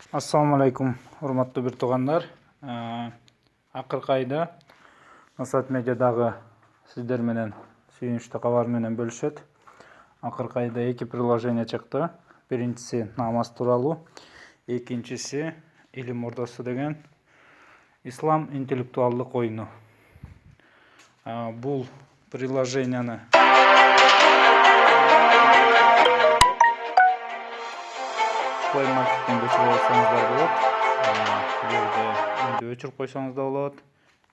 Assalamu alaikum, hurmatly bir tuğanlar. Akırkı ayda Nasat Media'dagı sizler menen sүйүнүчтүү кабар менен бөлүшөт. Акыркы айда 2 приложение чыкты. Биринчиси намаз тууралуу, экинчиси Илим Ордасы деген ислам интеллектуалдык оюну. Бул приложенияны Play Market'ten көчүрүп алсаңыздар болот. Бул жерде үндү өчүрүп койсоңуз да болот.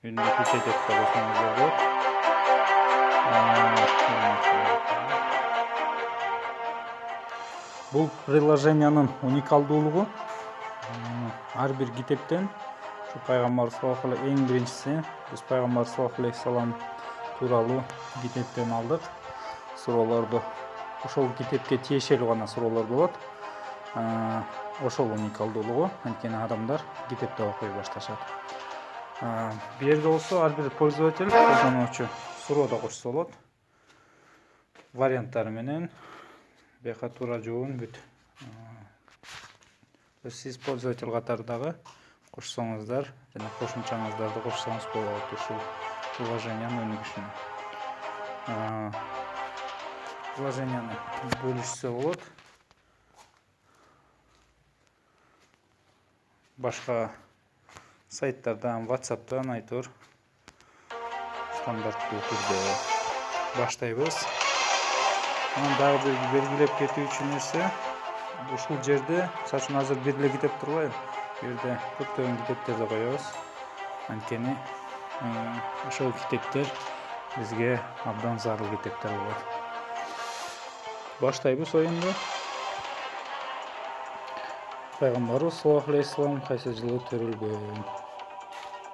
Үндү күчөтүп койсоңуздар болот. Бул приложениянын уникалдуулугу ар бир китептен ушу пайгамбар саллаллаху алейхи эң биринчиси биз пайгамбар саллаллаху алейхи салам тууралуу китептен алдык. Суроолорду ошол китепке тиешелүү гана суроолор болот. Ошол уникалдуулугу, анткени адамдар китепти окуй башташат. Бу жерде болсо ар бир пользователь, колдонуучу суроо кошсо болот. Варианттары менен бияка туура жообун бүт. Сиз пользователь катардагы кошсоңуздар жана кошумчаңыздарды кошсоңуз болот ушул приложениянын өнүгүшүнө. Приложенияны бөлүшсө болот. Башка сайттардан, WhatsApp'tan айтор стандарттуу түрдө баштайбыз. Анан дагы бир белгилеп кетүүчү нерсе, ушул жерде сачын азыр бир эле китеп турбайбы? Бу жерде көптөгөн китептерди коебуз. Анткени ошол китептер бизге абдан зарыл китептер болот. Баштайбыз оюнду. Пайгамбарыбыз саллаллаху алейхи салам кайсы жылы төрөлгөн?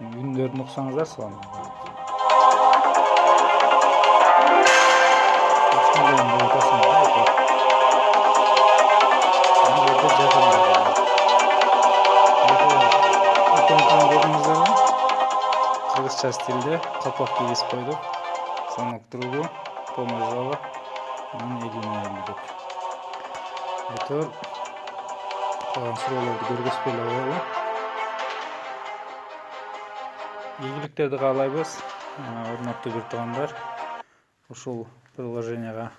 Күндөрүн уксаңыздар салам. Кыргызча стилде капак кийгизип койдук. Звонок другу, помощь залы, деп. Айтор калган суроолорду көргөзүп эле коелу. Ийгиликтерди каалайбыз. Урматтуу бир туугандар, ушул приложенияга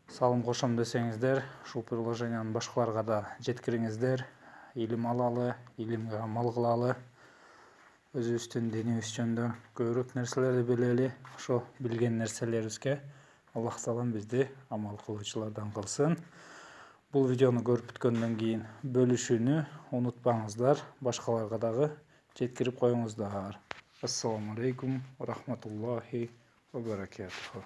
салым кошом десеңиздер, ушул приложениянын башкаларга да жеткириңиздер. Илим алалы, илимге амал кылалы. Өзүбүздүн динибиз жөнүндө көбүрөөк нерселерди билели. Ошо билген нерселерибизге Аллах таалам бизди амал кылуучулардан кылсын. Бул видеону көрүп бүткөндөн кийин бөлүшүүнү унутпаңыздар. Башкаларга дагы жеткирип коюңуздар. Ассаламу алейкум ва рахматуллахи ва баракатуху.